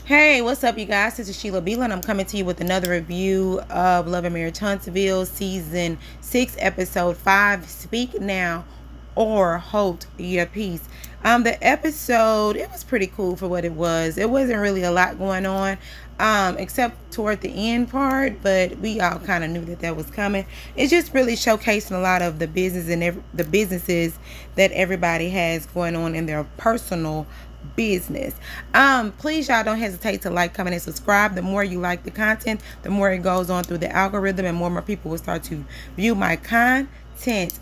Hey, what's up, you guys? This is Sheila Beelan. I'm coming to you with another review of Love and Marriage Huntsville, Season 6, Episode 5, Speak Now or Hold Your Peace. The episode, it was pretty cool for what it was. It wasn't really a lot going on, except toward the end part, but we all kind of knew that was coming. It's just really showcasing a lot of the business and the businesses that everybody has going on in their personal business. Please, y'all, don't hesitate to like, comment, and subscribe. The more you like the content, the more it goes on through the algorithm and more people will start to view my content.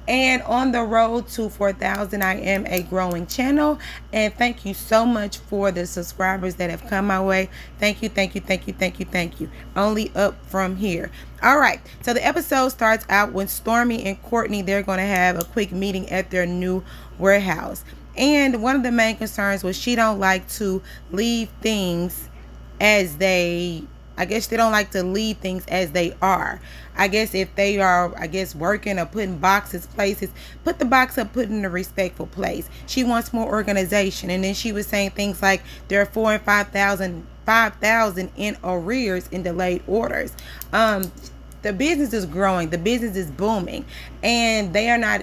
And on the road to 4,000, I am a growing channel. And thank you so much for the subscribers that have come my way. Thank you, thank you, thank you, thank you, thank you. Only up from here. All right. So the episode starts out when Stormy and Courtney, they're going to have a quick meeting at their new warehouse. And one of the main concerns was she don't like to leave things as they... I guess they don't like to leave things as they are. I guess if they are, working or putting boxes, places, put the box up, put it in a respectful place. She wants more organization. And then she was saying things like there are 4,000 and 5,000 in arrears in delayed orders. The business is growing. The business is booming. And they are not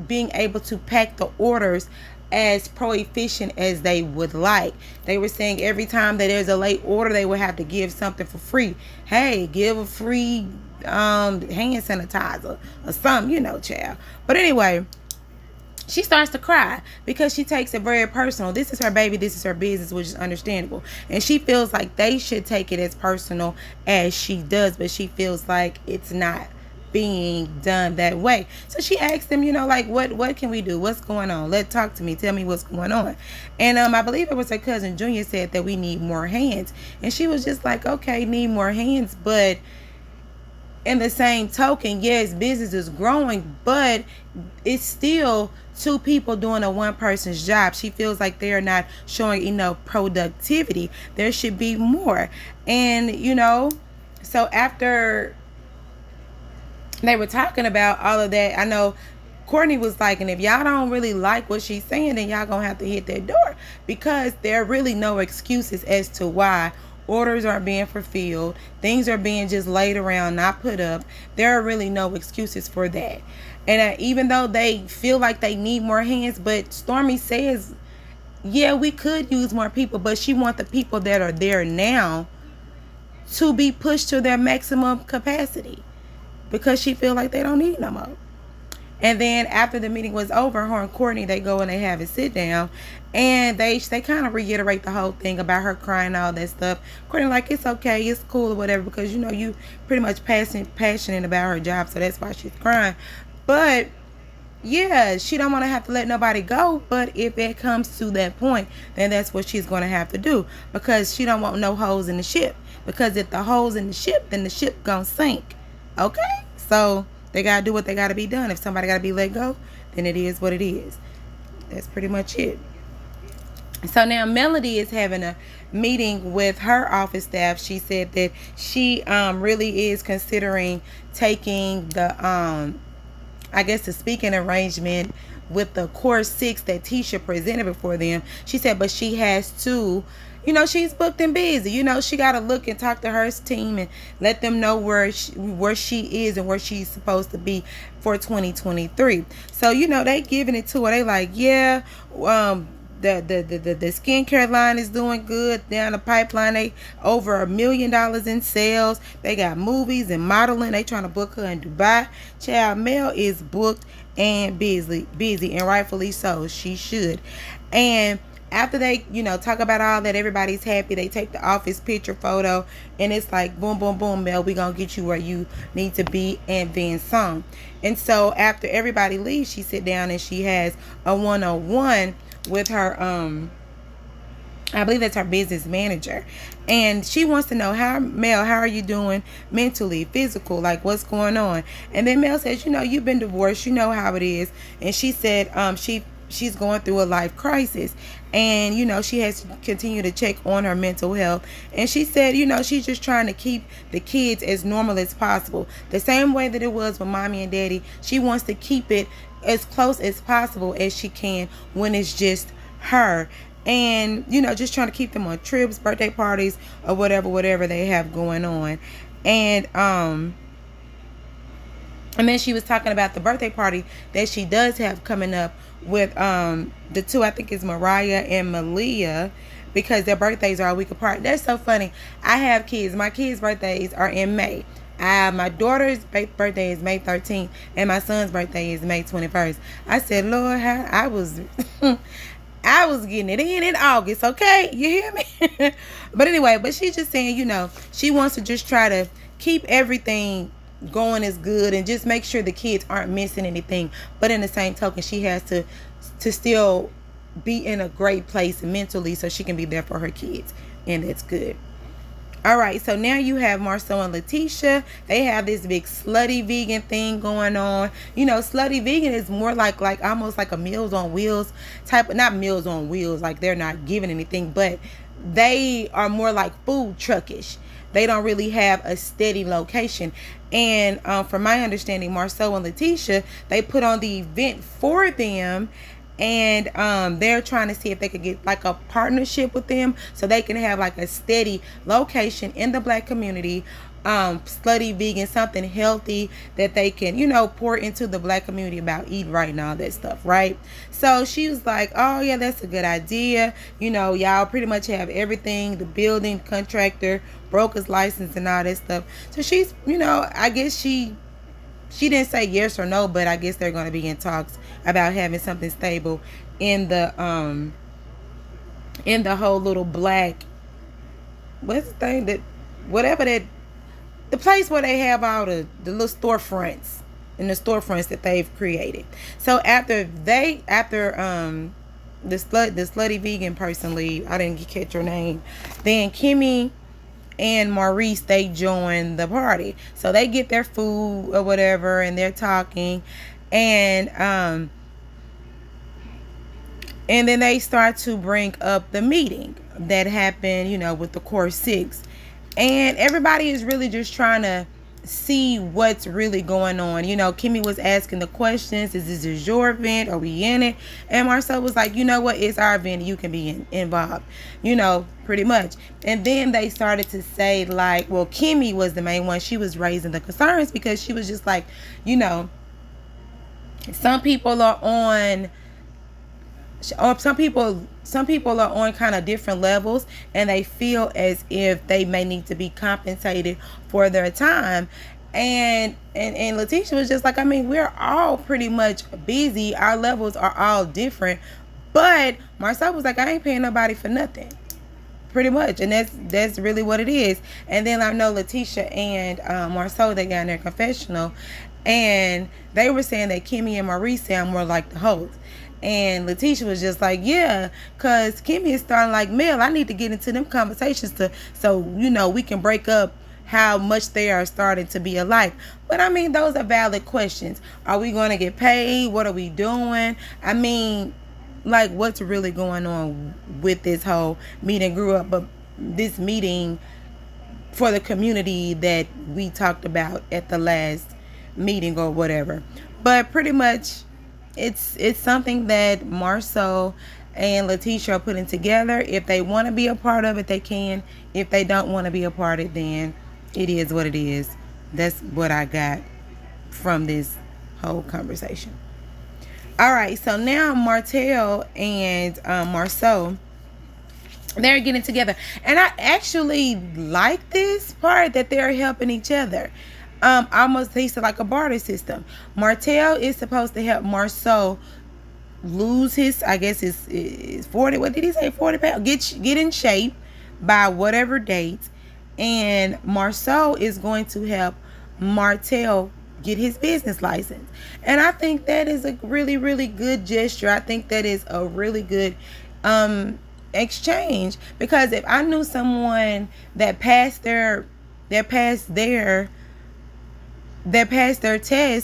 being able to pack the orders as pro-efficient as they would like. They were saying every time that there's a late order, they would have to give something for free. Hey, give a free hand sanitizer or something, child. But anyway, she starts to cry because she takes it very personal. This is her baby. This is her business, which is understandable. And she feels like they should take it as personal as she does, but she feels like it's not being done that way. So she asked them, what can we do? What's going on? Talk to me. Tell me what's going on. And I believe it was her cousin Junior said that we need more hands. And she was just like, okay, need more hands. But in the same token, yes, business is growing, but it's still two people doing a one person's job. She feels like they are not showing enough productivity. There should be more. And, so after they were talking about all of that, I know Courtney was like, and if y'all don't really like what she's saying, then y'all gonna have to hit that door, because there are really no excuses as to why orders are being fulfilled, things are being just laid around, not put up. There are really no excuses for that. And even though they feel like they need more hands, but Stormy says, yeah, we could use more people, but she wants the people that are there now to be pushed to their maximum capacity, because she feel like they don't need no more. And then after the meeting was over, her and Courtney, they go and they have a sit down, and they kind of reiterate the whole thing about her crying and all that stuff. Courtney like, it's okay, it's cool or whatever, because you pretty much passionate about her job, so that's why she's crying. But yeah, she don't want to have to let nobody go, but if it comes to that point, then that's what she's going to have to do, because she don't want no holes in the ship. Because if the holes in the ship, then the ship gonna sink. Okay? So they got to do what they got to be done. If somebody got to be let go, then it is what it is. That's pretty much it. So now Melody is having a meeting with her office staff. She said that she really is considering taking the, the speaking arrangement with the Core 6 that Tisha presented before them. She said, but she has to, she's booked and busy. She got to look and talk to her team and let them know where she is and where she's supposed to be for 2023. So, they giving it to her. They like, yeah, the skincare line is doing good. Down the pipeline, they over $1 million in sales. They got movies and modeling. They trying to book her in Dubai. Child, Mel is booked and busy, and rightfully so. She should. And after they, talk about all that, everybody's happy. They take the office picture photo, and it's like, boom, boom, boom, Mel, we gonna get you where you need to be, and then some. And so after everybody leaves, she sit down and she has a one-on-one with her, I believe that's her business manager. And she wants to know, Mel, how are you doing mentally, physical, like what's going on? And then Mel says, you've been divorced, you know how it is. And she said, she's going through a life crisis, and she has to continue to check on her mental health. And she said, she's just trying to keep the kids as normal as possible, the same way that it was with mommy and daddy. She wants to keep it as close as possible as she can when it's just her. and just trying to keep them on trips, birthday parties, or whatever they have going on. And then she was talking about the birthday party that she does have coming up with the two, I think it's Mariah and Malia, because their birthdays are a week apart. That's so funny. I have kids. My kids' birthdays are in May. My daughter's birthday is May 13th, and my son's birthday is May 21st. I said, Lord, how I was I was getting it in August, okay? You hear me? But anyway, she's just saying, she wants to just try to keep everything going as good and just make sure the kids aren't missing anything. But in the same token, she has to still be in a great place mentally so she can be there for her kids, and that's good. All right, so now you have Marcel and Leticia. They have this big slutty vegan thing going on. Slutty vegan is more like almost like a Meals on Wheels type. Not Meals on Wheels, like they're not giving anything, but they are more like food truckish. They don't really have a steady location. And from my understanding, Marcel and Leticia, they put on the event for them, and they're trying to see if they could get like a partnership with them so they can have like a steady location in the Black community, slutty vegan, something healthy that they can pour into the Black community about eating right and all that stuff, right? So she was like, oh yeah, that's a good idea. Y'all pretty much have everything, the building, contractor, broker's license, and all that stuff. So she's, I guess she didn't say yes or no, but I guess they're going to be in talks about having something stable in the whole little Black, what's the thing that, whatever that, the place where they have all the little storefronts and the storefronts that they've created. So after the slutty vegan person leave, I didn't catch her name, then Kimmy and Maurice, they join the party. So they get their food or whatever, and they're talking, and then they start to bring up the meeting that happened, with the Core 6. And everybody is really just trying to see what's really going on. Kimmy was asking the questions. Is this your event? Are we in it? And Marcel was like, you know what? It's our event. You can be involved, pretty much. And then they started to say like, well, Kimmy was the main one. She was raising the concerns because she was just like, some people are on, or some people are on kind of different levels, and they feel as if they may need to be compensated for their time. And Leticia was just like, we're all pretty much busy. Our levels are all different. But Marcel was like, I ain't paying nobody for nothing, pretty much. And that's really what it is. And then I know Leticia and Marcel, they got in their confessional, and they were saying that Kimmy and Maurice sound more like the Holt. And Leticia was just like, yeah, because Kimmy is starting like, Mel, I need to get into them conversations so we can break up how much they are starting to be alike. But those are valid questions. Are we going to get paid? What are we doing? Like, what's really going on with this whole meeting grew up, but this meeting for the community that we talked about at the last meeting or whatever. But pretty much it's something that Marcel and Leticia are putting together. If they want to be a part of it, they can. If they don't want to be a part of it, then it is what it is. That's what I got from this whole conversation. All right, so now Martel and Marcel, they're getting together, and I actually like this part that they're helping each other. Almost he said like a barter system. Martel is supposed to help Marcel lose his, I guess his 40. What did he say? 40 pounds. Get in shape by whatever date, and Marcel is going to help Martel get his business license. And I think that is a really, really good gesture. I think that is a really good exchange, because if I knew someone that passed their test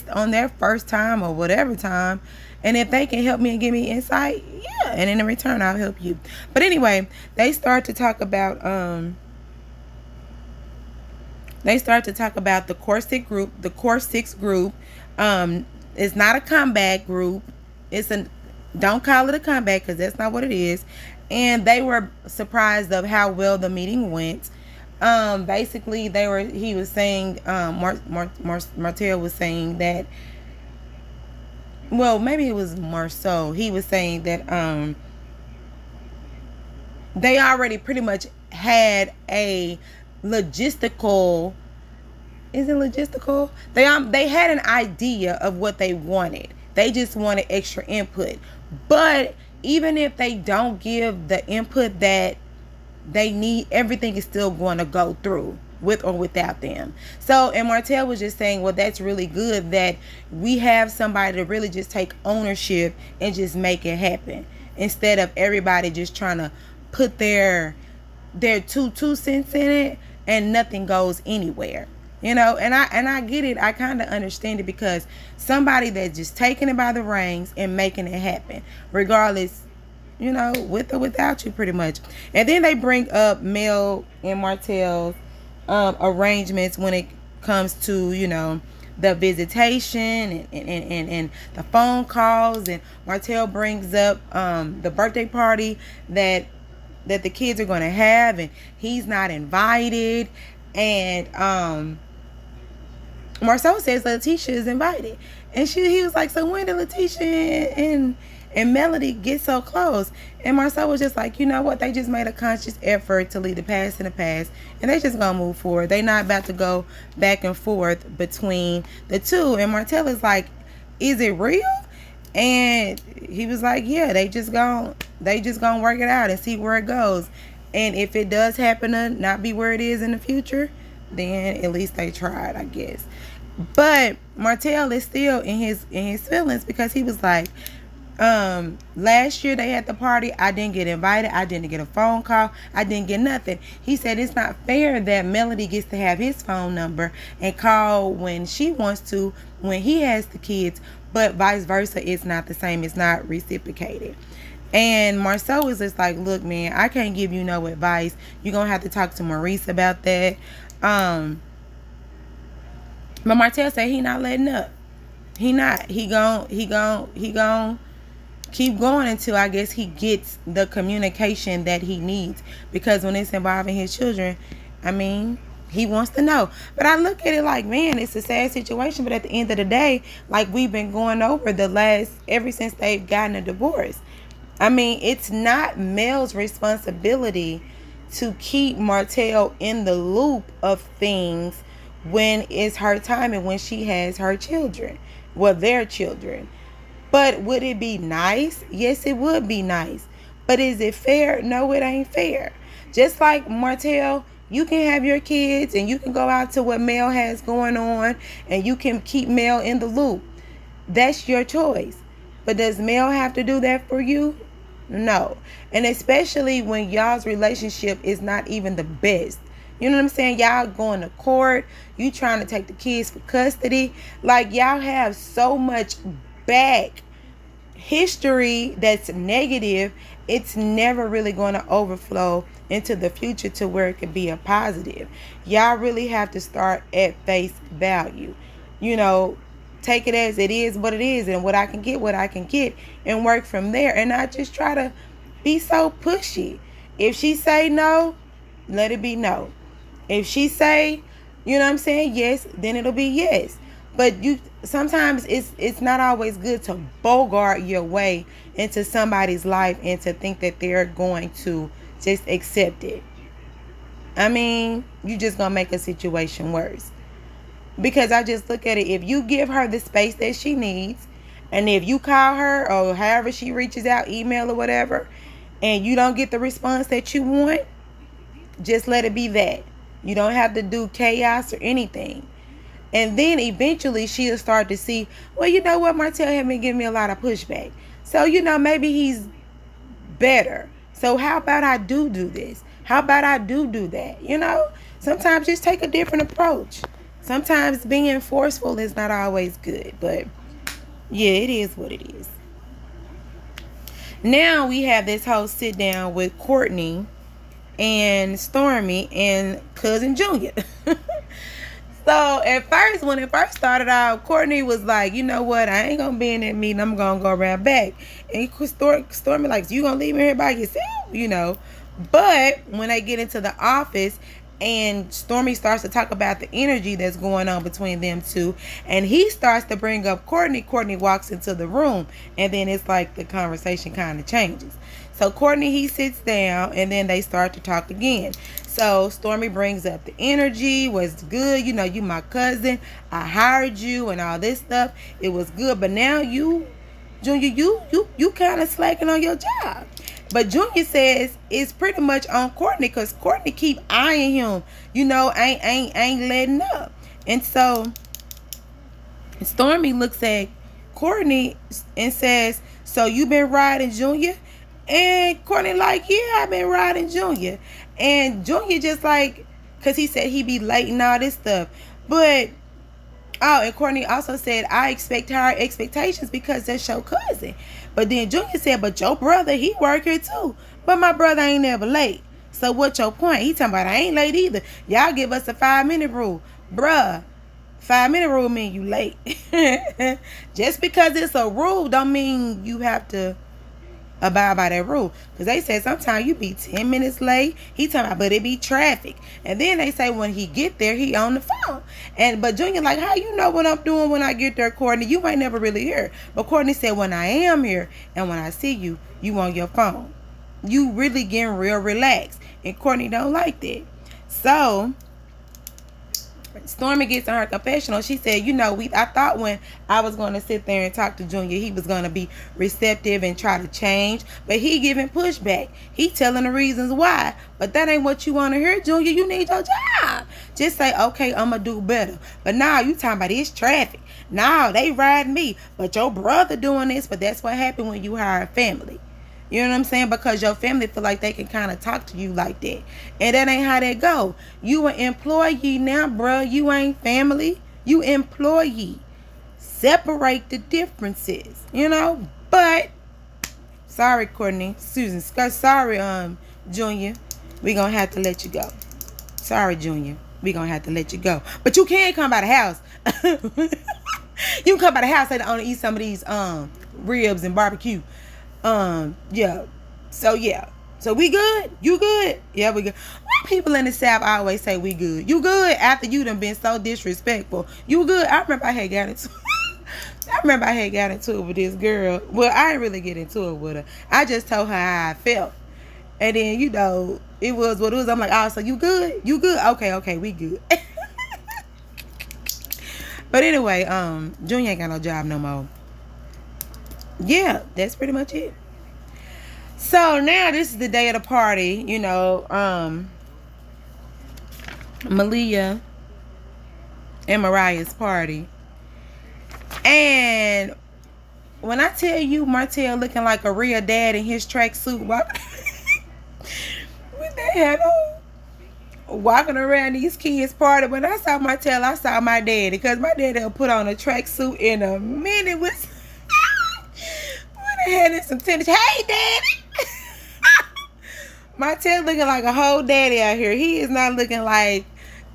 on their first time or whatever time, and if they can help me and give me insight, yeah, and in return I'll help you. But anyway, they start to talk about the Core 6 group. The Core 6 group is not a comeback group. Don't call it a comeback, because that's not what it is. and they were surprised of how well the meeting went. Basically, he was saying, Martel was saying that, well, maybe it was Marcel. He was saying that they already pretty much had a logistical. Is it logistical? They had an idea of what they wanted. They just wanted extra input. But even if they don't give the input that they need, everything is still going to go through with or without them. So, and Martel was just saying, well, that's really good that we have somebody to really just take ownership and just make it happen, instead of everybody just trying to put their two cents in it and nothing goes anywhere. And I get it. I kind of understand it, because somebody that's just taking it by the reins and making it happen, regardless, with or without you, pretty much. And then they bring up Mel and Martel's arrangements when it comes to, the visitation and the phone calls. And Martel brings up the birthday party that the kids are going to have, and he's not invited. And Marcel says Leticia is invited, and he was like, so when did Leticia and Melody get so close? And Marcel was just like, you know what, they just made a conscious effort to leave the past in the past, and they just gonna move forward. They not about to go back and forth between the two. And Martel is like, is it real? And he was like, yeah, they just gonna work it out and see where it goes. And if it does happen to not be where it is in the future, then at least they tried, I guess. But Martel is still in his feelings, because he was like, last year they had the party, I didn't get invited, I didn't get a phone call, I didn't get nothing. He said it's not fair that Melody gets to have his phone number and call when she wants to, when he has the kids, but vice versa, it's not the same, it's not reciprocated. And Marcel was just like, look, man, I can't give you no advice. You're gonna have to talk to Maurice about that. But Martel said he not letting up. He not. He gon' keep going until, I guess, he gets the communication that he needs. Because when it's involving his children, I mean, he wants to know. But I look at it like, man, it's a sad situation. But at the end of the day, like we've been going over ever since they've gotten a divorce, I mean, it's not Mel's responsibility to keep Martel in the loop of things when it's her time and when she has her children, well, their children. But would it be nice? Yes, it would be nice. But is it fair? No, it ain't fair. Just like Martel, you can have your kids and you can go out to what Mel has going on and you can keep Mel in the loop. That's your choice. But does Mel have to do that for you? No. And especially when y'all's relationship is not even the best. You know what I'm saying? Y'all going to court. You trying to take the kids for custody. Like, y'all have so much back history that's negative. It's never really going to overflow into the future to where it could be a positive. Y'all really have to start at face value. Take it as it is what it is, and what I can get, and work from there, and not just try to be so pushy. If she say no, let it be no. If she say, yes, then it'll be yes. But sometimes it's not always good to bogart your way into somebody's life and to think that they're going to just accept it. I mean, you just gonna make a situation worse. Because I just look at it, if you give her the space that she needs, and if you call her or however she reaches out, email or whatever, and you don't get the response that you want, just let it be that. You don't have to do chaos or anything. And then eventually she'll start to see, well, you know what, Martel had been giving me a lot of pushback. So, maybe he's better. So how about I do this? How about I do that? Sometimes just take a different approach. Sometimes being forceful is not always good. But yeah, it is what it is. Now we have this whole sit down with Courtney and Stormy and Cousin Junior. So at first, when it first started out, Courtney was like, you know what, I ain't gonna be in that meeting, I'm gonna go around back. And Stormy like, you gonna leave me here by yourself, But when they get into the office and Stormy starts to talk about the energy that's going on between them two, and he starts to bring up Courtney walks into the room, and then it's like the conversation kind of changes. So Courtney, he sits down, and then they start to talk again. So Stormy brings up the energy was good. You my cousin. I hired you and all this stuff. It was good. But now you, Junior, you kind of slacking on your job. But Junior says it's pretty much on Courtney because Courtney keep eyeing him. Ain't letting up. And so Stormy looks at Courtney and says, so you been riding Junior? And Courtney like, yeah, I've been riding Junior. And Junior just like, because he said he be late and all this stuff. But, and Courtney also said, I expect higher expectations because that's your cousin. But then Junior said, but your brother, he work here too. But my brother ain't never late. So what's your point? He talking about, I ain't late either. Y'all give us a 5-minute rule. Bruh, 5-minute rule mean you late. Just because it's a rule don't mean you have to abide by that rule, because they said sometimes you be 10 minutes late. He talking about, but it be traffic. And then they say when he get there, he on the phone. But Junior like, how you know what I'm doing when I get there, Courtney? You ain't never really here. But Courtney said, when I am here and when I see you, you on your phone. You really getting real relaxed. And Courtney don't like that. So Stormy gets in her confessional. She said, I thought when I was going to sit there and talk to Junior, he was going to be receptive and try to change. But he giving pushback. He telling the reasons why. But that ain't what you want to hear, Junior. You need your job. Just say, okay, I'm going to do better. But now you talking about this traffic. Now they riding me. But your brother doing this. But that's what happened when you hire a family. You know what I'm saying? Because your family feel like they can kind of talk to you like that. And that ain't how that go. You an employee now, bro. You ain't family. You employee. Separate the differences. But, sorry, Courtney. Sorry, Junior. We gonna have to let you go. Sorry, Junior. We gonna have to let you go. But you can come by the house. You can come by the house and only eat some of these ribs and barbecue. Yeah. So we good? You good? Yeah, we good. Why people in the South always say we good? You good after you done been so disrespectful. You good? I remember I had got into it with this girl. Well, I didn't really get into it with her. I just told her how I felt. And then, it was what it was. I'm like, oh, so you good? You good? Okay, we good. But anyway, Junior ain't got no job no more. Yeah, that's pretty much it. So now this is the day of the party, Malia and Mariah's party. And when I tell you Martel looking like a real dad in his tracksuit, with that hat on, walking around these kids' party. When I saw Martel, I saw my daddy, because my daddy will put on a tracksuit in a minute with had in some tennis. Hey, daddy. Martel looking like a whole daddy out here. He is not looking like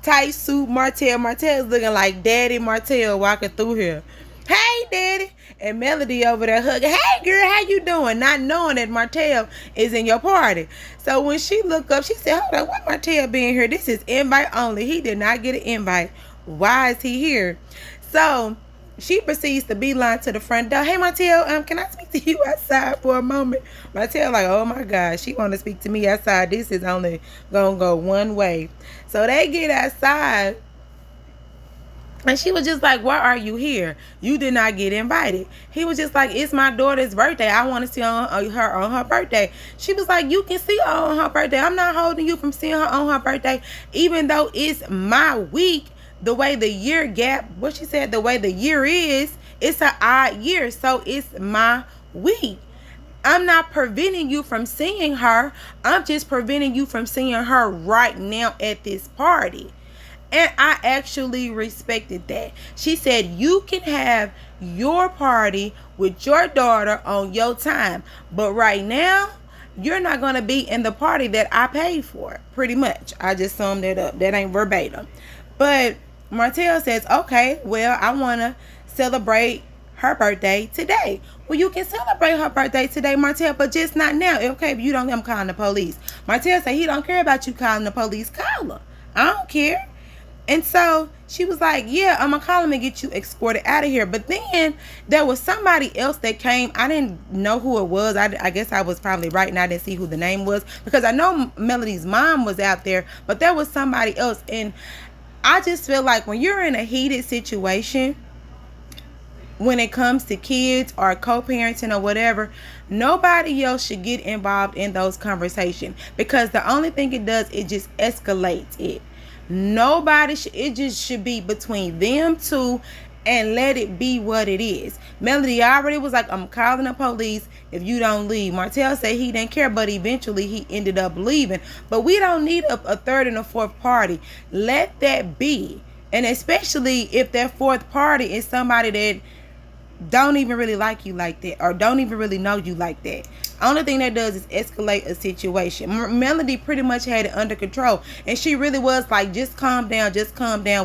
tight suit Martel. Martel is looking like Daddy Martel walking through here. Hey, daddy. And Melody over there hugging. Hey, girl, how you doing? Not knowing that Martel is in your party. So when she looked up, she said, hold on, why Martel being here? This is invite only. He did not get an invite. Why is he here? So she proceeds to beeline to the front door. Hey, Martel, can I speak to you outside for a moment? Martel like, oh my God, she want to speak to me outside. This is only gonna go one way. So they get outside, and she was just like, why are you here? You did not get invited. He was just like, it's my daughter's birthday. I want to see her on her birthday. She was like, you can see her on her birthday. I'm not holding you from seeing her on her birthday, even though it's my week. The way the year gap, what she said, the way the year is, it's an odd year. So it's my week. I'm not preventing you from seeing her. I'm just preventing you from seeing her right now at this party. And I actually respected that. She said, you can have your party with your daughter on your time. But right now, you're not going to be in the party that I paid for. Pretty much. I just summed it up. That ain't verbatim. But Martel says, okay, well, I want to celebrate her birthday today. Well, you can celebrate her birthday today, Martel, but just not now. Okay, if you don't, I'm calling the police. Martel said he don't care about you calling the police. Call her. I don't care. And so she was like, yeah, I'm going to call him and get you escorted out of here. But then there was somebody else that came. I didn't know who it was. I guess I was probably right and I didn't see who the name was. Because I know Melody's mom was out there. But there was somebody else. And I just feel like when you're in a heated situation, when it comes to kids or co-parenting or whatever, nobody else should get involved in those conversations. Because the only thing it does, it just escalates it. Nobody should, it just should be between them two and let it be what it is. Melody already was like, I'm calling the police if you don't leave. Martel said he didn't care, but eventually he ended up leaving. But we don't need a third and a fourth party. Let that be. And especially if that fourth party is somebody that don't even really like you like that or don't even really know you like that. Only thing that does is escalate a situation. Melody pretty much had it under control, and she really was like, just calm down,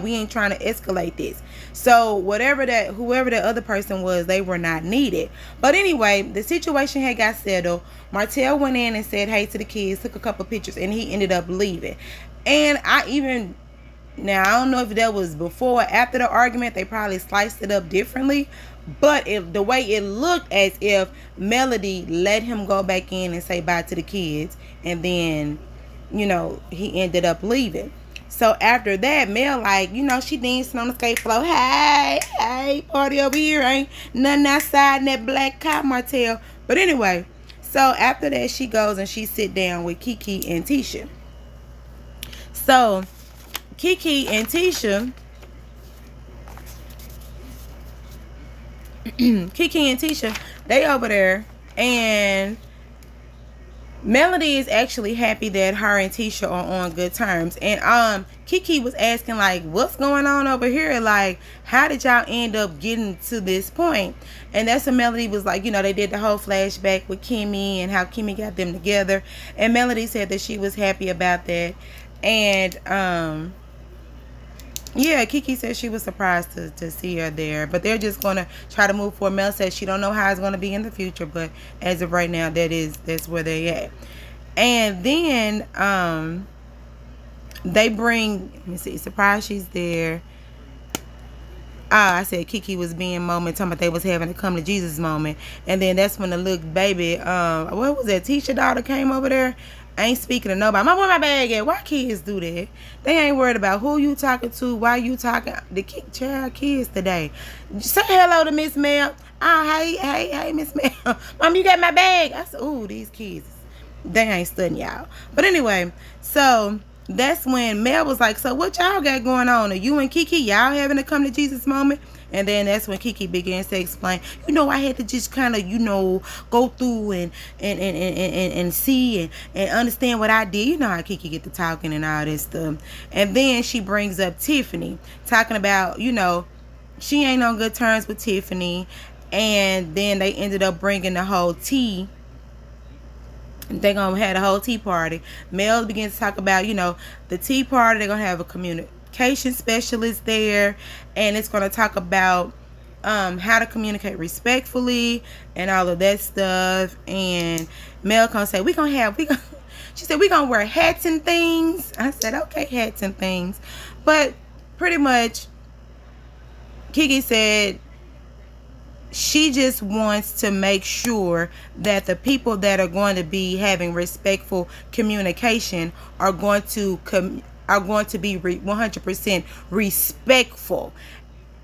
we ain't trying to escalate this. So whoever the other person was, they were not needed. But anyway, the situation had got settled. Martel went in and said hey to the kids, took a couple pictures, and he ended up leaving. And now I don't know if that was before or after the argument. They probably sliced it up differently. But the way it looked as if Melody let him go back in and say bye to the kids, and then, he ended up leaving. So after that, Mel, she dancing on the skate floor. Hey, party over here. Ain't nothing outside in that black car, Martel. But anyway, so after that, she goes and she sit down with Kiki and Tisha. So Kiki and Tisha they over there, and Melody is actually happy that her and Tisha are on good terms. And Kiki was asking, like, what's going on over here? Like, how did y'all end up getting to this point? And that's when Melody was like, they did the whole flashback with Kimmy and how Kimmy got them together. And Melody said that she was happy about that. And yeah, Kiki said she was surprised to see her there. But they're just going to try to move forward. Mel says she don't know how it's going to be in the future. But as of right now, that's where they at. And then they bring, let me see, surprise she's there. I said Kiki was being moment, talking about they was having a come to Jesus moment. And then that's when the little baby, what was that, Tisha daughter came over there. I ain't speaking to nobody. Where my bag at? Why kids do that? They ain't worried about who you talking to, why you talking. The child kids today. Say hello to Miss Mel. Oh, hey, Miss Mel. Mom, you got my bag? I said, ooh, these kids, they ain't studying y'all. But anyway, so that's when Mel was like, so what y'all got going on? Are you and Kiki, y'all having a come to Jesus moment? And then that's when Kiki begins to explain, I had to just kind of, go through and see and understand what I did. You know how Kiki get to talking and all this stuff. And then she brings up Tiffany, talking about, she ain't on good terms with Tiffany. And then they ended up bringing the whole tea. They're going to have a whole tea party. Mel begins to talk about, the tea party. They're going to have a communication specialist there, and it's going to talk about how to communicate respectfully and all of that stuff. And Mel gonna say she said we're gonna wear hats and things. I said okay, hats and things. But pretty much Kiki said she just wants to make sure that the people that are going to be having respectful communication are going to be 100% respectful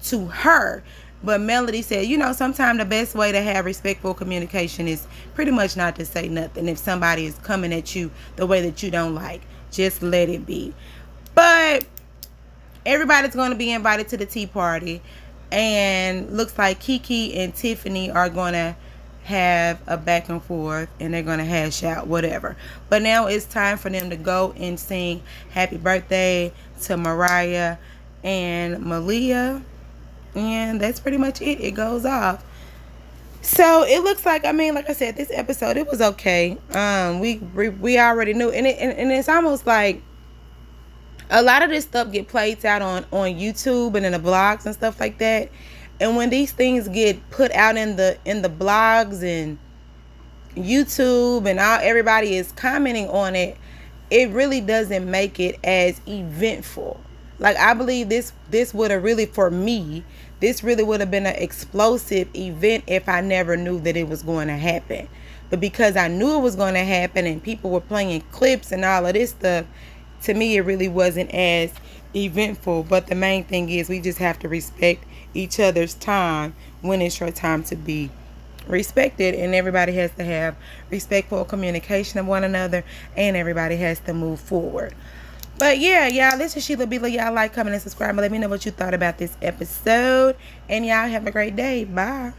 to her. But Melody said, sometimes the best way to have respectful communication is pretty much not to say nothing. If somebody is coming at you the way that you don't like, just let it be. But everybody's going to be invited to the tea party, and looks like Kiki and Tiffany are going to have a back and forth, and they're going to hash out whatever. But now it's time for them to go and sing happy birthday to Mariah and Malia, and that's pretty much it. It goes off. So it looks like, like I said, this episode, it was okay. We already knew, and it's almost like A lot of this stuff get played out on YouTube and in the blogs and stuff like that. And when these things get put out in the blogs and YouTube and everybody is commenting on it, it really doesn't make it as eventful. Like, I believe this would have really, for me, this really would have been an explosive event if I never knew that it was going to happen. But because I knew it was going to happen and people were playing clips and all of this stuff, to me it really wasn't as eventful. But the main thing is we just have to respect each other's time when it's your time to be respected, and everybody has to have respectful communication of one another, and everybody has to move forward. But yeah, y'all, this is Sheila Bila. Y'all like, comment, and subscribe. Let me know what you thought about this episode, and y'all have a great day. Bye.